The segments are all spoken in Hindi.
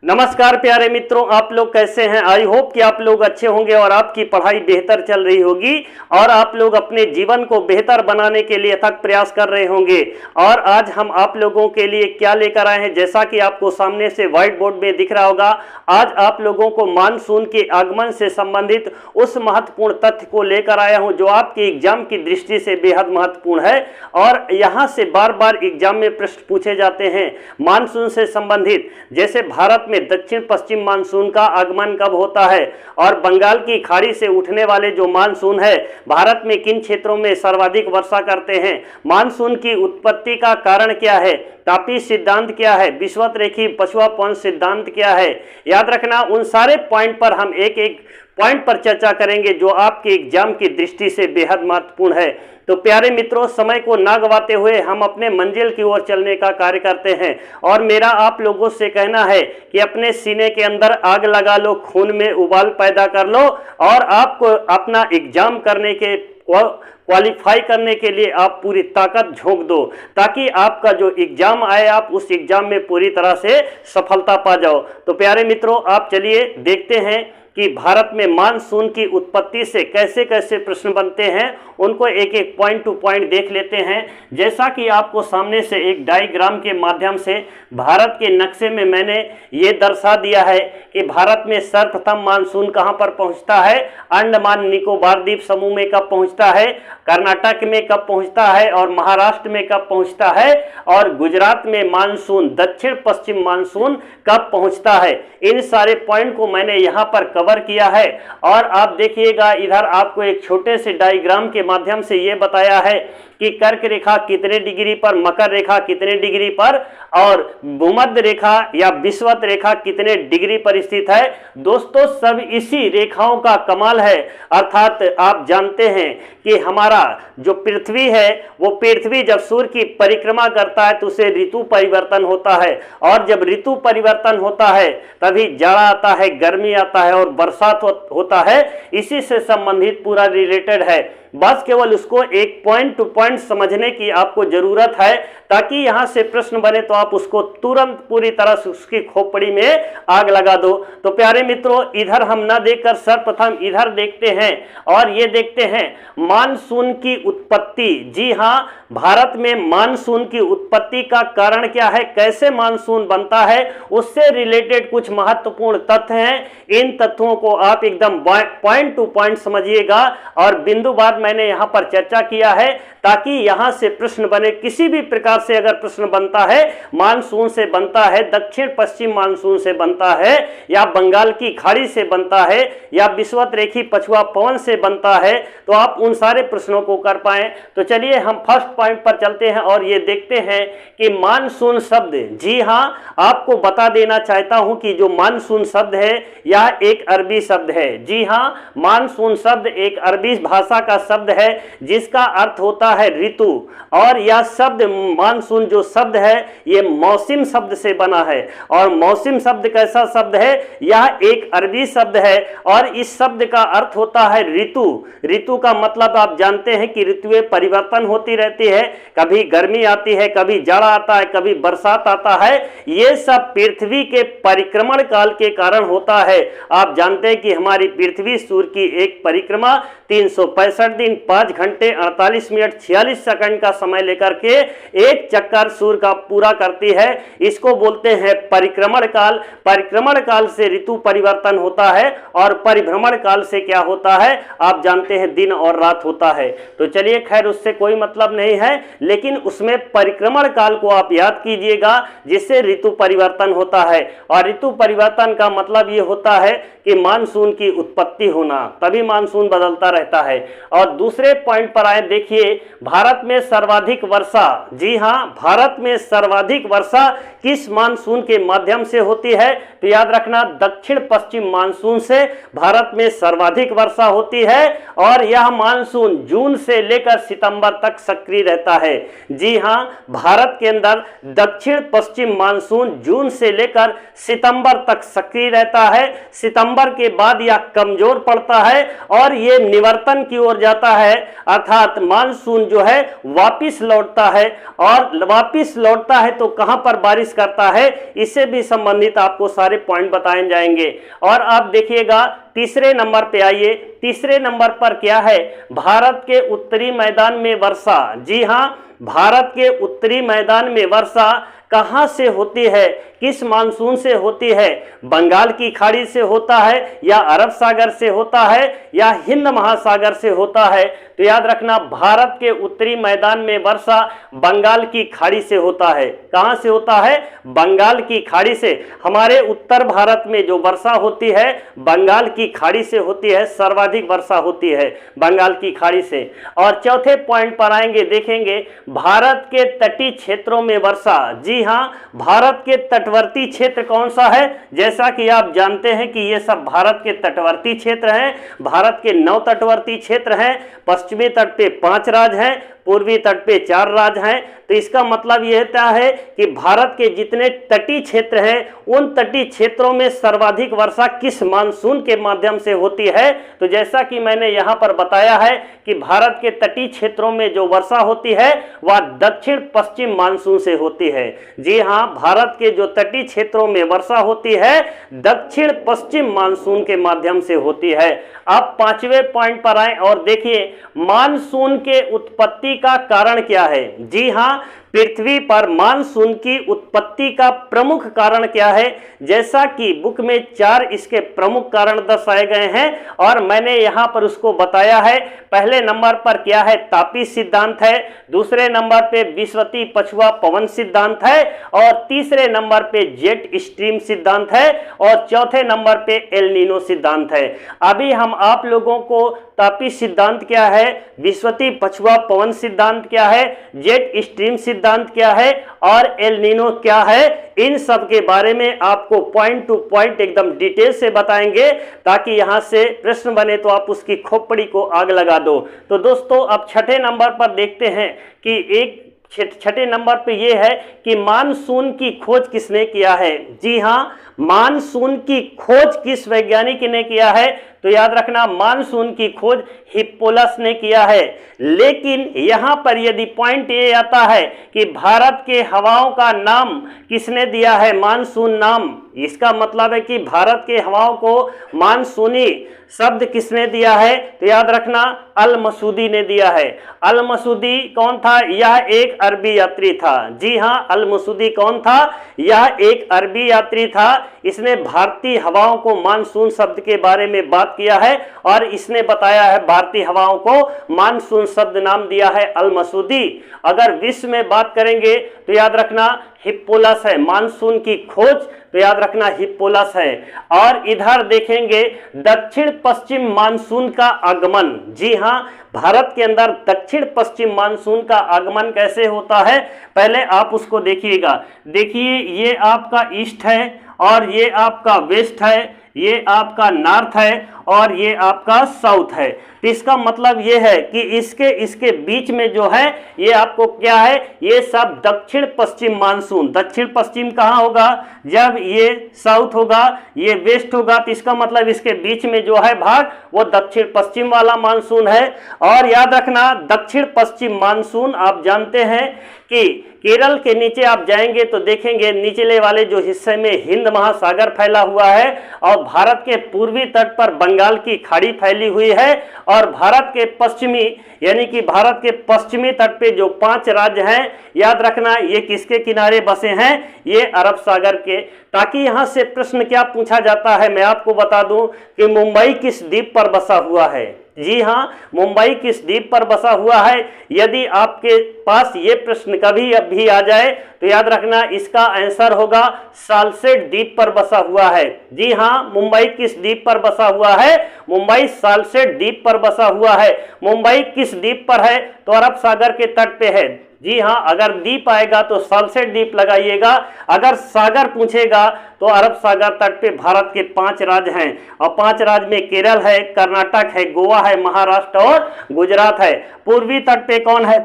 नमस्कार प्यारे मित्रों, आप लोग कैसे हैं। आई होप कि आप लोग अच्छे होंगे और आपकी पढ़ाई बेहतर चल रही होगी और आप लोग अपने जीवन को बेहतर बनाने के लिए अथक प्रयास कर रहे होंगे। और आज हम आप लोगों के लिए क्या लेकर आए हैं, जैसा कि आपको सामने से व्हाइट बोर्ड में दिख रहा होगा। आज आप लोगों को मानसून के आगमन से संबंधित उस महत्वपूर्ण तथ्य को लेकर आया हूं जो आपके एग्जाम की दृष्टि से बेहद महत्वपूर्ण है और यहाँ से बार बार एग्जाम में प्रश्न पूछे जाते हैं मानसून से संबंधित। जैसे भारत में दक्षिण पश्चिम मानसून का आगमन कब होता है और बंगाल की खाड़ी से उठने वाले जो मानसून है भारत में किन क्षेत्रों में सर्वाधिक वर्षा करते हैं, मानसून की उत्पत्ति का कारण क्या है, तापीय सिद्धांत क्या है, विषुवत-रेखीय पछुआ पवन सिद्धांत क्या है। याद रखना, उन सारे पॉइंट पर हम एक एक पॉइंट पर चर्चा करेंगे जो आपके एग्जाम की दृष्टि से बेहद महत्वपूर्ण है। तो प्यारे मित्रों, समय को ना गवाते हुए हम अपने मंजिल की ओर चलने का कार्य करते हैं और मेरा आप लोगों से कहना है कि अपने सीने के अंदर आग लगा लो, खून में उबाल पैदा कर लो और आपको अपना एग्जाम करने के क्वालिफाई करने के लिए आप पूरी ताकत झोंक दो ताकि आपका जो एग्जाम आए आप उस एग्जाम में पूरी तरह से सफलता पा जाओ। तो प्यारे मित्रों, आप चलिए देखते हैं कि भारत में मानसून की उत्पत्ति से कैसे कैसे प्रश्न बनते हैं, उनको एक एक पॉइंट टू पॉइंट देख लेते हैं। जैसा कि आपको सामने से एक डायग्राम के माध्यम से भारत के नक्शे में मैंने ये दर्शा दिया है कि भारत में सर्वप्रथम मानसून कहाँ पर पहुँचता है, अंडमान निकोबार द्वीप समूह में कब पहुँचता है, कर्नाटक में कब पहुँचता है और महाराष्ट्र में कब पहुँचता है और गुजरात में मानसून दक्षिण पश्चिम मानसून कब पहुँचता है। इन सारे पॉइंट को मैंने यहाँ पर कवर किया है और आप देखिएगा इधर आपको एक छोटे से डायग्राम के माध्यम से ये बताया है कि कर्क रेखा कितने डिग्री पर, मकर रेखा कितने डिग्री पर और भूमध्य रेखा या विषुवत रेखा कितने डिग्री पर स्थित है। दोस्तों, सब इसी रेखाओं का कमाल है। अर्थात आप जानते हैं कि हमारा जो पृथ्वी है वो पृथ्वी जब सूर्य की परिक्रमा करता है तो उसे ऋतु परिवर्तन होता है और जब ऋतु परिवर्तन होता है तभी जाड़ा आता है, गर्मी आता है और बरसात होता है। इसी से संबंधित पूरा रिलेटेड है। बस केवल उसको एक पॉइंट टू पॉइंट समझने की आपको जरूरत है ताकि यहां से प्रश्न बने तो आप उसको तुरंत पूरी तरह से उसकी खोपड़ी में आग लगा दो। तो प्यारे मित्रों, इधर हम ना देखकर सर्वप्रथम इधर देखते हैं और ये देखते हैं मानसून की उत्पत्ति। जी हां, भारत में मानसून की उत्पत्ति का कारण क्या है, कैसे मानसून बनता है, उससे रिलेटेड कुछ महत्वपूर्ण तथ्य हैं। इन तथ्यों को आप एकदम पॉइंट टू पॉइंट समझिएगा और बिंदुवार मैंने यहां पर चर्चा किया है ताकि यहां से प्रश्न बने। किसी भी प्रकार से अगर प्रश्न बनता है, मानसून से बनता है, दक्षिण पश्चिम मानसून से बनता है या बंगाल की खाड़ी से बनता है या विषुवत-रेखीय पछुआ पवन से बनता है, तो आप उन सारे प्रश्नों को कर पाएं। तो चलिए हम फर्स्ट पॉइंट पर चलते हैं और ये देखते हैं कि मानसून शब्द, जी हां, आपको बता देना चाहता हूं कि जो मानसून शब्द है यह एक अरबी शब्द है। जी हां, मानसून शब्द एक अरबी भाषा का शब्द है जिसका अर्थ होता है ऋतु और यह शब्द मानसून जो शब्द है ये मौसम शब्द से बना है। और मौसम शब्द कैसा शब्द है, यह एक अरबी शब्द है और इस शब्द का अर्थ होता है ऋतु। ऋतु का मतलब आप जानते हैं कि ऋतुएं परिवर्तन होती रहती है, कभी गर्मी आती है, कभी जाड़ा आता है, कभी बरसात आता है। ये सब पृथ्वी के परिक्रमण काल के कारण होता है। आप जानते हैं कि हमारी पृथ्वी सूर्य की एक परिक्रमा 365 दिन 5 घंटे 48 मिनट 46 सेकंड का समय लेकर के एक चक्कर सूर्य का पूरा करती है। इसको बोलते हैं परिक्रमण काल। परिक्रमण काल से ऋतु परिवर्तन होता है और परिभ्रमण काल से क्या होता है, आप जानते हैं, दिन और रात होता है। तो चलिए, खैर उससे कोई मतलब नहीं है, लेकिन उसमें परिक्रमण काल को आप याद कीजिएगा जिससे ऋतु परिवर्तन होता है। और ऋतु परिवर्तन का मतलब ये होता है कि मानसून की उत्पत्ति होना, तभी मानसून बदलता रहता है। और दूसरे पॉइंट पर आए, देखिए भारत में सर्वाधिक वर्षा। जी हां, भारत में सर्वाधिक वर्षा किस मानसून के माध्यम से होती है, तो याद रखना दक्षिण पश्चिम मानसून से भारत में सर्वाधिक वर्षा होती है और यह मानसून जून से लेकर सितंबर तक सक्रिय रहता है। जी हां, भारत के अंदर दक्षिण पश्चिम मानसून जून से लेकर सितंबर तक सक्रिय रहता है। सितंबर के बाद यह कमजोर पड़ता है और ये निवर्तन की ओर जाता है, अर्थात मानसून जो है वापिस लौटता है और वापिस लौटता है तो कहां पर बारिश करता है, इससे भी संबंधित आपको सारे पॉइंट बताए जाएंगे। और आप देखिएगा तीसरे नंबर पे आइए। तीसरे नंबर पर क्या है, भारत के उत्तरी मैदान में वर्षा। जी हां, भारत के उत्तरी मैदान में वर्षा कहां से होती है, किस मानसून से होती है, बंगाल की खाड़ी से होता है या अरब सागर से होता है या हिंद महासागर से होता है। तो याद रखना, भारत के उत्तरी मैदान में वर्षा बंगाल की खाड़ी से होता है। कहां से होता है, बंगाल की खाड़ी से। हमारे उत्तर भारत में जो वर्षा होती है बंगाल की खाड़ी से होती है, सर्वाधिक वर्षा होती है बंगाल की खाड़ी से। और चौथे पॉइंट पर आएंगे, देखेंगे भारत के तटीय क्षेत्रों में वर्षा। जी हां, भारत के तटवर्ती क्षेत्र कौन सा है, जैसा कि आप जानते हैं कि ये सब भारत के तटवर्ती क्षेत्र हैं। भारत के 9 तटवर्ती क्षेत्र हैं, पश्चिमी तट पे 5 राज्य हैं, पूर्वी तट पे 4 राज्य हैं। तो इसका मतलब यह होता है कि भारत के जितने तटीय क्षेत्र हैं उन तटीय क्षेत्रों में सर्वाधिक वर्षा किस मानसून के माध्यम से होती है। तो जैसा कि मैंने यहाँ पर बताया है कि भारत के तटीय क्षेत्रों में जो वर्षा होती है वह दक्षिण पश्चिम मानसून से होती है। जी हाँ, भारत के जो तटीय क्षेत्रों में वर्षा होती है दक्षिण पश्चिम मानसून के माध्यम से होती है। अब 5वें पॉइंट पर आए और देखिए मानसून के उत्पत्ति का कारण क्या है। जी हाँ, पृथ्वी पर मानसून की उत्पत्ति का प्रमुख कारण क्या है, जैसा कि बुक में 4 इसके प्रमुख कारण दर्शाए गए हैं और मैंने यहां पर उसको बताया है। पहले नंबर पर क्या है, तापी सिद्धांत है, दूसरे नंबर पे विषुवतीय पछुआ पवन सिद्धांत है और तीसरे नंबर पे जेट स्ट्रीम सिद्धांत है और चौथे नंबर पे एल नीनो सिद्धांत है। अभी हम आप लोगों को तापी सिद्धांत क्या है, विषुवतीय पछुआ पवन सिद्धांत क्या है, जेट स्ट्रीम सिद्धांत क्या है और एल नीनो क्या है, इन सब के बारे में आपको पॉइंट टू पॉइंट एकदम डिटेल से बताएंगे ताकि यहां से प्रश्न बने तो आप उसकी खोपड़ी को आग लगा दो। तो दोस्तों अब छठे नंबर पर देखते हैं कि छठे नंबर पे ये है कि मानसून की खोज किसने किया है। जी हां, मानसून की खोज किस वैज्ञानिक ने किया है, तो याद रखना मानसून की खोज हिप्पोलस ने किया है। लेकिन यहां पर यदि पॉइंट ये आता है कि भारत के हवाओं का नाम किसने दिया है, मानसून नाम, इसका मतलब है कि भारत के हवाओं को मानसूनी शब्द किसने दिया है, तो याद रखना अल मसूदी ने दिया है। अल मसूदी कौन था, यह एक अरबी यात्री था। जी हां, अल मसूदी कौन था, यह एक अरबी यात्री था। इसने भारतीय हवाओं को मानसून शब्द के बारे में बात किया है और इसने बताया है भारतीय हवाओं को मानसून शब्द नाम दिया है अल मसूदी। अगर विश्व में बात करेंगे तो याद रखना हिप्पोलस है, मानसून की खोज तो याद रखना हिप्पोलस है। और इधर देखेंगे दक्षिण पश्चिम मानसून का आगमन। जी हां, भारत के अंदर दक्षिण पश्चिम मानसून का आगमन कैसे होता है, पहले आप उसको देखिएगा। देखिए ये आपका ईस्ट है और ये आपका वेस्ट है, ये आपका नॉर्थ है और ये आपका साउथ है। तो इसका मतलब ये है कि इसके बीच में जो है ये आपको क्या है, ये सब दक्षिण पश्चिम मानसून। दक्षिण पश्चिम कहाँ होगा, जब ये साउथ होगा, ये वेस्ट होगा, तो इसका मतलब इसके बीच में जो है भाग वो दक्षिण पश्चिम वाला मानसून है। और याद रखना दक्षिण पश्चिम मानसून आप जानते हैं कि केरल के नीचे आप जाएंगे तो देखेंगे निचले वाले जो हिस्से में हिंद महासागर फैला हुआ है और भारत के पूर्वी तट पर बंगाल की खाड़ी फैली हुई है और भारत के पश्चिमी यानी कि भारत के पश्चिमी तट पे जो 5 राज्य हैं, याद रखना ये किसके किनारे बसे हैं, ये अरब सागर के। ताकि यहां से प्रश्न क्या पूछा जाता है मैं आपको बता दूं कि मुंबई किस द्वीप पर बसा हुआ है। जी हां, मुंबई किस द्वीप पर बसा हुआ है। यदि आपके पास ये प्रश्न कभी भी आ जाए तो याद रखना इसका आंसर होगा सालसेट द्वीप पर बसा हुआ है। जी हां, मुंबई किस द्वीप पर बसा हुआ है, मुंबई सालसेट द्वीप पर बसा हुआ है। मुंबई किस द्वीप पर है, तो अरब सागर के तट पे है। जी हां, अगर द्वीप आएगा तो सालसेट द्वीप लगाइएगा, अगर सागर पूछेगा तो अरब सागर तट पे भारत के 5 राज्य हैं और 5 राज्य में केरल है, कर्नाटक है, गोवा है, महाराष्ट्र और गुजरात है। पूर्वी तट पे कौन है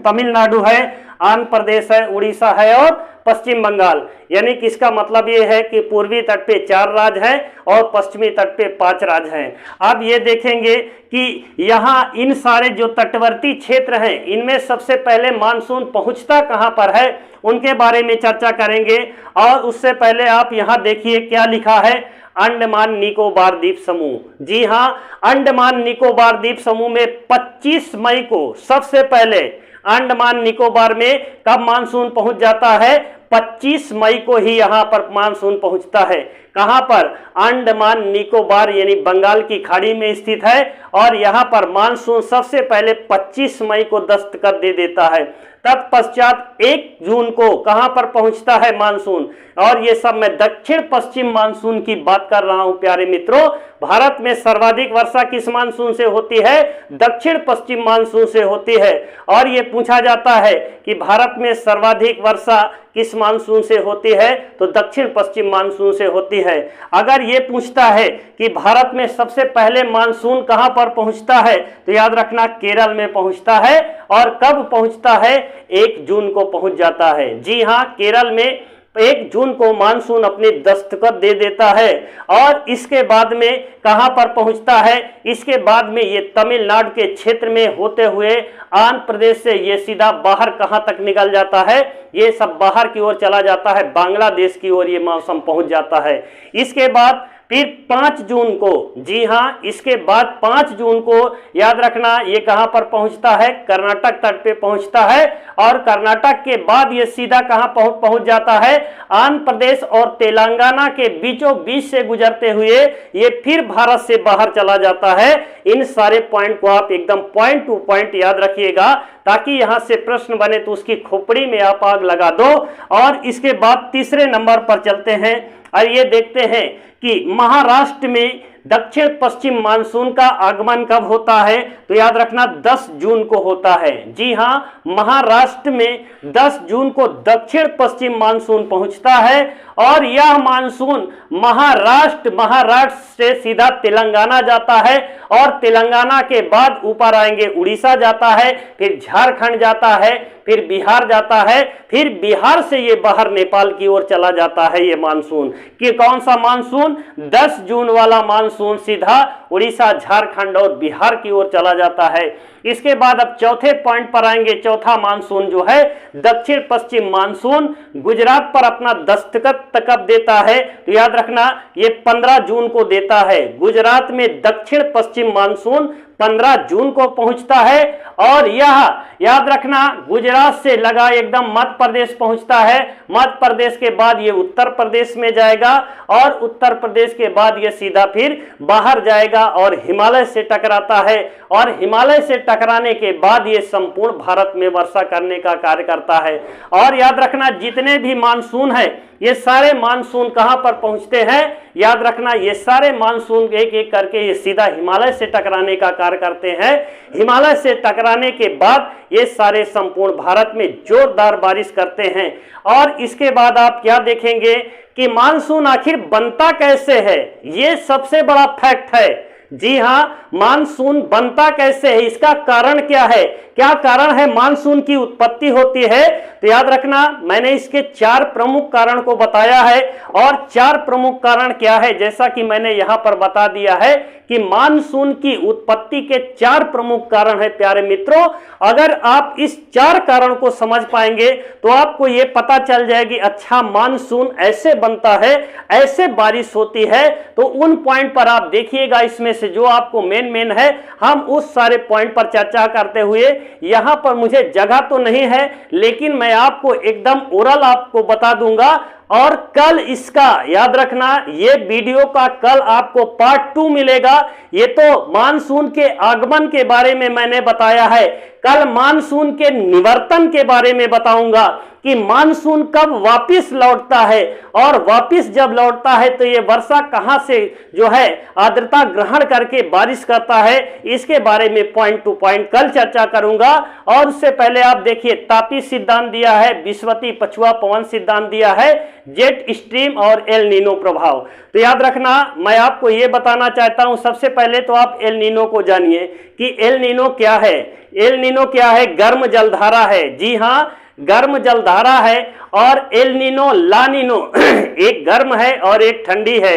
तमिलनाडु है आंध्र प्रदेश है, उड़ीसा है और पश्चिम बंगाल। यानी कि इसका मतलब ये है कि पूर्वी तट पे 4 राज्य हैं और पश्चिमी तट पे 5 राज्य हैं। अब ये देखेंगे कि यहाँ इन सारे जो तटवर्ती क्षेत्र हैं इनमें सबसे पहले मानसून पहुंचता कहाँ पर है उनके बारे में चर्चा करेंगे। और उससे पहले आप यहाँ देखिए क्या लिखा है, अंडमान निकोबार द्वीप समूह। जी हाँ, अंडमान निकोबार द्वीप समूह में 25 मई को सबसे पहले अंडमान निकोबार में कब मानसून पहुंच जाता है, 25 मई को ही यहां पर मानसून पहुंचता है। कहां पर, अंडमान निकोबार यानी बंगाल की खाड़ी में स्थित है और यहां पर मानसून सबसे पहले 25 मई को दस्तखत दे देता है। तत्पश्चात 1 जून को कहां पर पहुंचता है मानसून, और ये सब मैं दक्षिण पश्चिम मानसून की बात कर रहा हूं प्यारे मित्रों। भारत में सर्वाधिक वर्षा किस मानसून से होती है, दक्षिण पश्चिम मानसून से होती है। और ये पूछा जाता है कि भारत में सर्वाधिक वर्षा किस मानसून से होती है, तो दक्षिण पश्चिम मानसून से होती है। अगर ये पूछता है कि भारत में सबसे पहले मानसून कहां पर पहुंचता है, तो याद रखना केरल में पहुंचता है। और कब पहुंचता है, 1 जून को पहुंच जाता है। जी हां, केरल में 1 जून को मानसून अपनी दस्तखत दे देता है। और इसके बाद में कहां पर पहुंचता है, इसके बाद में ये तमिलनाडु के क्षेत्र में होते हुए आंध्र प्रदेश से ये सीधा बाहर कहां तक निकल जाता है, ये सब बाहर की ओर चला जाता है, बांग्लादेश की ओर ये मौसम पहुंच जाता है। इसके बाद फिर 5 जून को, जी हाँ, इसके बाद 5 जून को याद रखना ये कहां पर पहुंचता है, कर्नाटक तट पे पहुंचता है। और कर्नाटक के बाद ये सीधा कहां पहुंच जाता है, आंध्र प्रदेश और तेलंगाना के बीचों बीच से गुजरते हुए ये फिर भारत से बाहर चला जाता है। इन सारे पॉइंट को आप एकदम पॉइंट टू पॉइंट याद रखिएगा, ताकि यहां से प्रश्न बने तो उसकी खोपड़ी में आप आग लगा दो। और इसके बाद तीसरे नंबर पर चलते हैं और ये देखते हैं कि महाराष्ट्र में दक्षिण पश्चिम मानसून का आगमन कब होता है, तो याद रखना 10 जून को होता है। जी हां, महाराष्ट्र में 10 जून को दक्षिण पश्चिम मानसून पहुंचता है। और यह मानसून महाराष्ट्र से सीधा तेलंगाना जाता है और तेलंगाना के बाद ऊपर आएंगे उड़ीसा जाता है, फिर झारखंड जाता है, फिर बिहार जाता है, फिर बिहार से ये बाहर नेपाल की ओर चला जाता है। ये मानसून कि कौन सा मानसून, 10 जून वाला मानसून सीधा उड़ीसा, झारखंड और बिहार की ओर चला जाता है। इसके बाद अब चौथे पॉइंट पर आएंगे। चौथा मानसून जो है दक्षिण पश्चिम मानसून गुजरात पर अपना दस्तखत कब देता है, तो याद रखना ये 15 जून को देता है। गुजरात में दक्षिण पश्चिम मानसून 15 जून को पहुंचता है। और यह याद रखना गुजरात से लगा एकदम मध्य प्रदेश पहुंचता है। मध्य प्रदेश के बाद ये उत्तर प्रदेश में जाएगा और उत्तर प्रदेश के बाद ये सीधा फिर बाहर जाएगा और हिमालय से टकराता है। और हिमालय से टकराने के बाद ये संपूर्ण भारत में वर्षा करने का कार्य करता है। और याद रखना जितने भी मानसून है ये सारे मानसून कहां पर पहुंचते हैं, याद रखना ये सारे मानसून एक एक करके ये सीधा हिमालय से टकराने का कार्य करते हैं। हिमालय से टकराने के बाद ये सारे संपूर्ण भारत में जोरदार बारिश करते हैं। और इसके बाद आप क्या देखेंगे कि मानसून आखिर बनता कैसे है, ये सबसे बड़ा फैक्ट है। जी हां, मानसून बनता कैसे है, इसका कारण क्या है, क्या कारण है मानसून की उत्पत्ति होती है, तो याद रखना मैंने इसके 4 प्रमुख कारण को बताया है। और 4 प्रमुख कारण क्या है, जैसा कि मैंने यहां पर बता दिया है कि मानसून की उत्पत्ति के 4 प्रमुख कारण है प्यारे मित्रों। अगर आप इस 4 कारण को समझ पाएंगे तो आपको यह पता चल जाएगी, अच्छा मानसून ऐसे बनता है, ऐसे बारिश होती है। तो उन पॉइंट पर आप देखिएगा, इसमें से जो आपको मेन है हम उस सारे पॉइंट पर चर्चा करते हुए, यहां पर मुझे जगह तो नहीं है लेकिन मैं आपको एकदम ओरल आपको बता दूंगा। और कल इसका याद रखना, ये वीडियो का कल आपको पार्ट 2 मिलेगा। ये तो मानसून के आगमन के बारे में मैंने बताया है, कल मानसून के निवर्तन के बारे में बताऊंगा कि मानसून कब वापिस लौटता है। और वापिस जब लौटता है तो ये वर्षा कहां से जो है आर्द्रता ग्रहण करके बारिश करता है, इसके बारे में पॉइंट टू पॉइंट कल चर्चा करूंगा। और उससे पहले आप देखिए तापी सिद्धांत दिया है, विषुवती पछुआ पवन सिद्धांत दिया है, जेट स्ट्रीम और एल नीनो प्रभाव। तो याद रखना मैं आपको यह बताना चाहता हूं, सबसे पहले तो आप एल नीनो को जानिए कि एल नीनो क्या है। एल नीनो क्या है, गर्म जलधारा है। जी हां, गर्म जलधारा है, और एल नीनो ला नीनो एक गर्म है और एक ठंडी है।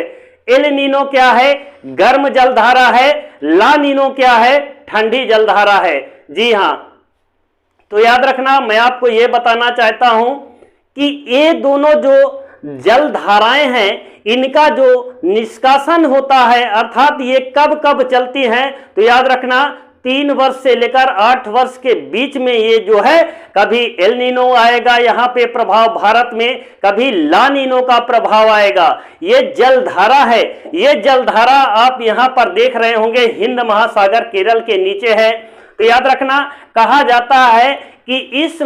एल नीनो क्या है? गर्म जलधारा है। ला नीनो क्या है? ठंडी जलधारा है। जी हां, तो याद रखना, मैं आपको यह बताना चाहता हूं कि ये दोनों जो जलधाराएं हैं, इनका जो निष्कासन होता है, अर्थात ये कब कब चलती हैं, तो याद रखना 3 वर्ष से लेकर 8 वर्ष के बीच में ये जो है, कभी एल नीनो आएगा यहाँ पे प्रभाव भारत में, कभी ला नीनो का प्रभाव आएगा। ये जलधारा है, ये जलधारा आप यहाँ पर देख रहे होंगे हिंद महासागर केरल के नीचे है। तो याद रखना, कहा जाता है कि इस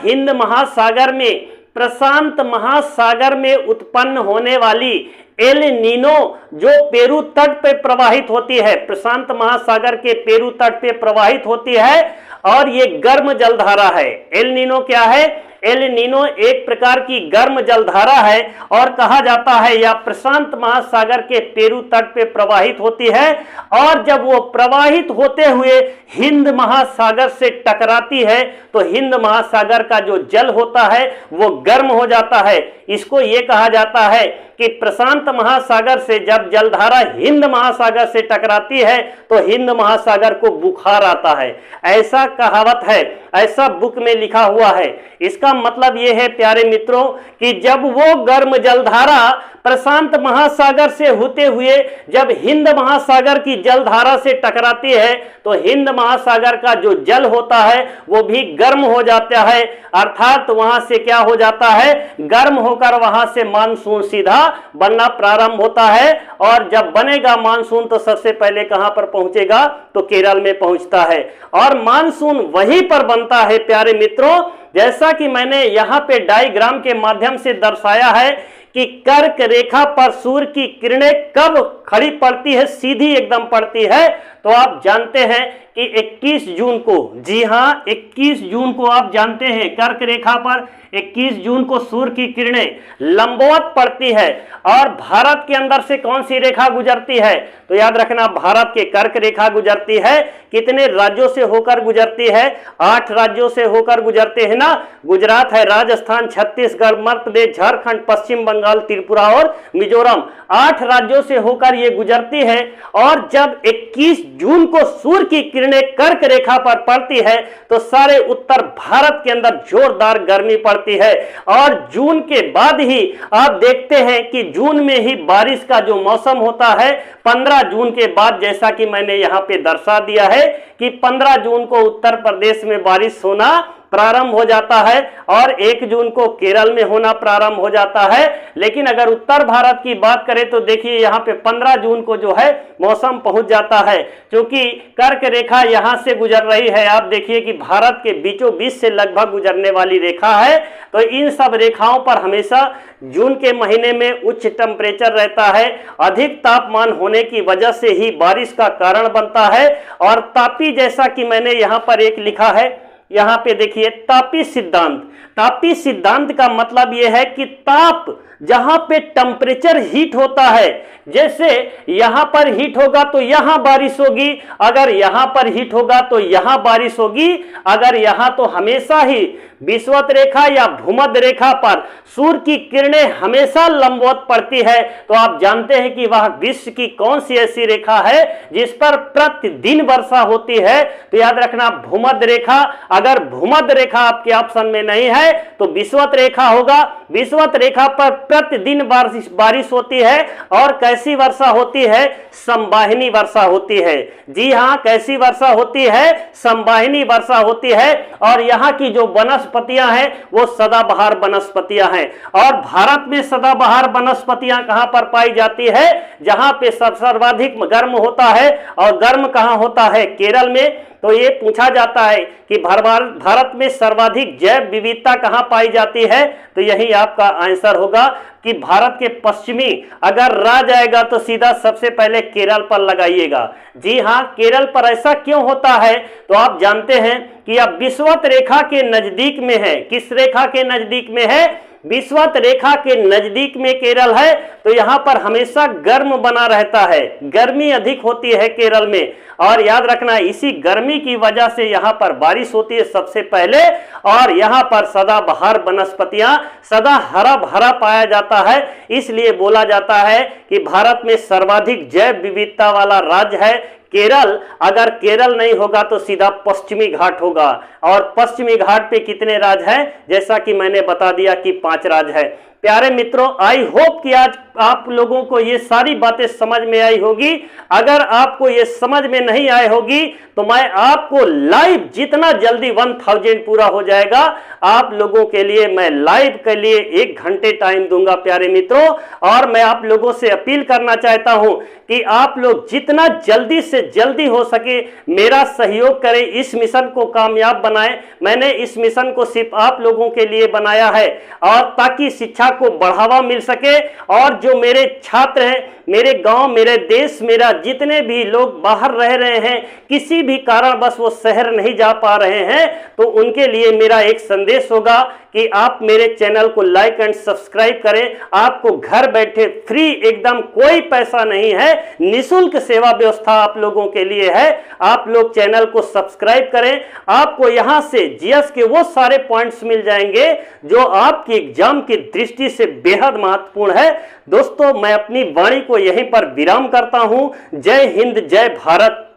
हिंद महासागर में, प्रशांत महासागर में उत्पन्न होने वाली एल नीनो जो पेरू तट पे प्रवाहित होती है, प्रशांत महासागर के पेरू तट पे प्रवाहित होती है, और ये गर्म जलधारा है। एल नीनो क्या है? एल नीनो एक प्रकार की गर्म जलधारा है, और कहा जाता है यह प्रशांत महासागर के पेरू तट पे प्रवाहित होती है, और जब वो प्रवाहित होते हुए हिंद महासागर से टकराती है तो हिंद महासागर का जो जल होता है वो गर्म हो जाता है। इसको ये कहा जाता है कि प्रशांत महासागर से जब जलधारा हिंद महासागर से टकराती है तो हिंद महासागर को बुखार आता है, ऐसा कहावत है, ऐसा बुक में लिखा हुआ है। इसका मतलब यह है प्यारे मित्रों कि जब वो गर्म जलधारा प्रशांत महासागर से होते हुए जब हिंद महासागर की जलधारा से टकराती है तो हिंद महासागर का जो जल होता है वो भी गर्म हो जाता है, अर्थात वहां से क्या हो जाता है? गर्म होकर वहां से मानसून सीधा बनना प्रारंभ होता है, और जब बनेगा मानसून तो सबसे पहले कहां पर पहुंचेगा? तो केरल में पहुंचता है, और मानसून वहीं पर बनता है प्यारे मित्रों, जैसा कि मैंने यहां पे डायग्राम के माध्यम से दर्शाया है कि कर्क रेखा पर सूर्य की किरणें कब खड़ी पड़ती है, सीधी एकदम पड़ती है, तो आप जानते हैं कि 21 जून को, जी हां 21 जून को आप जानते हैं कर्क रेखा पर 21 जून को सूर्य की किरणें लंबवत पड़ती है। और भारत के अंदर से कौन सी रेखा गुजरती है? तो याद रखना, भारत के कर्क रेखा गुजरती है। कितने राज्यों से होकर गुजरती है? 8 राज्यों से होकर गुजरते हैं ना। गुजरात है, राजस्थान, छत्तीसगढ़, मध्य प्रदेश, झारखंड, पश्चिम बंगाल, त्रिपुरा और मिजोरम, 8 राज्यों से होकर ये गुजरती है। और जब 21 जून को सूर्य की किरणें कर्क रेखा पर पड़ती है तो सारे उत्तर भारत के अंदर जोरदार गर्मी पड़ती है, और जून के बाद ही आप देखते हैं कि जून में ही बारिश का जो मौसम होता है, 15 जून के बाद, जैसा कि मैंने यहां पे दर्शा दिया है कि 15 जून को उत्तर प्रदेश में बारिश होना प्रारंभ हो जाता है, और 1 जून को केरल में होना प्रारंभ हो जाता है। लेकिन अगर उत्तर भारत की बात करें तो देखिए यहाँ पे 15 जून को जो है मौसम पहुंच जाता है, क्योंकि कर्क रेखा यहाँ से गुजर रही है। आप देखिए कि भारत के बीचों बीच से लगभग गुजरने वाली रेखा है, तो इन सब रेखाओं पर हमेशा जून के महीने में उच्च टेम्परेचर रहता है। अधिक तापमान होने की वजह से ही बारिश का कारण बनता है। और तापी, जैसा कि मैंने यहाँ पर एक लिखा है, यहां पे देखिए तापी सिद्धांत। तापी सिद्धांत का मतलब यह है कि ताप, जहां पे टेम्परेचर हीट होता है, जैसे यहां पर हीट होगा तो यहां बारिश होगी, अगर यहां पर हीट होगा तो यहां बारिश होगी। अगर यहां तो हमेशा ही विषुवत रेखा या भूमध्य रेखा पर सूर्य की किरणें हमेशा लंबवत पड़ती है, तो आप जानते हैं कि वह विश्व की कौन सी ऐसी रेखा है जिस पर प्रतिदिन वर्षा होती है? तो याद रखना, भूमध्य रेखा। अगर भूमध्य रेखा आपके ऑप्शन में नहीं है तो विषुवत रेखा होगा। विषुवत रेखा पर प्रतिदिन बारिश होती है, और कैसी वर्षा होती है? संवाहिनी वर्षा होती है। जी हां, कैसी वर्षा होती है? संवाहिनी वर्षा होती है। और यहाँ की जो वनस्पतियां हैं वो सदाबहार वनस्पतियां हैं। और भारत में सदाबहार वनस्पतियां कहां पर पाई जाती है? जहां पे सर्वाधिक गर्म होता है, और गर्म कहां होता है? केरल में। तो ये पूछा जाता है कि भारत में सर्वाधिक जैव विविधता कहां पाई जाती है? तो यही आपका आंसर होगा कि भारत के पश्चिमी अगर राज्य आएगा तो सीधा सबसे पहले केरल पर लगाइएगा। जी हां, केरल पर ऐसा क्यों होता है? तो आप जानते हैं कि यह विषुवत रेखा के नजदीक में है। किस रेखा के नजदीक में है? विषुवत रेखा के नजदीक में केरल है, तो यहाँ पर हमेशा गर्म बना रहता है, गर्मी अधिक होती है केरल में। और याद रखना, इसी गर्मी की वजह से यहाँ पर बारिश होती है सबसे पहले, और यहाँ पर सदाबहार वनस्पतियां, सदा हरा भरा पाया जाता है। इसलिए बोला जाता है कि भारत में सर्वाधिक जैव विविधता वाला राज्य है केरल। अगर केरल नहीं होगा तो सीधा पश्चिमी घाट होगा, और पश्चिमी घाट पे कितने राज्य हैं, जैसा कि मैंने बता दिया कि 5 राज्य है। प्यारे मित्रों, आई होप कि आज आप लोगों को ये सारी बातें समझ में आई होगी। अगर आपको ये समझ में नहीं आई होगी तो मैं आपको लाइव जितना जल्दी 1000 पूरा हो जाएगा, आप लोगों के लिए मैं लाइव के लिए 1 घंटे टाइम दूंगा प्यारे मित्रों। और मैं आप लोगों से अपील करना चाहता हूं कि आप लोग जितना जल्दी से जल्दी हो सके मेरा सहयोग करें, इस मिशन को कामयाब बनाएं। मैंने इस मिशन को सिर्फ आप लोगों के लिए बनाया है, और ताकि शिक्षा को बढ़ावा मिल सके। और जो मेरे छात्र हैं, मेरे गांव, मेरे देश, मेरा जितने भी लोग बाहर रह रहे हैं, किसी भी कारणवश वो शहर नहीं जा पा रहे हैं, तो उनके लिए मेरा एक संदेश होगा कि आप मेरे चैनल को लाइक एंड सब्सक्राइब करें। आपको घर बैठे फ्री, एकदम कोई पैसा नहीं है, निःशुल्क सेवा व्यवस्था आप लोगों के लिए है। आप लोग चैनल को सब्सक्राइब करें, आपको यहां से जीएस के वो सारे पॉइंट्स मिल जाएंगे जो आपकी एग्जाम की दृष्टि से बेहद महत्वपूर्ण है। दोस्तों, मैं अपनी वाणी को यहीं पर विराम करता हूं। जय हिंद, जय भारत।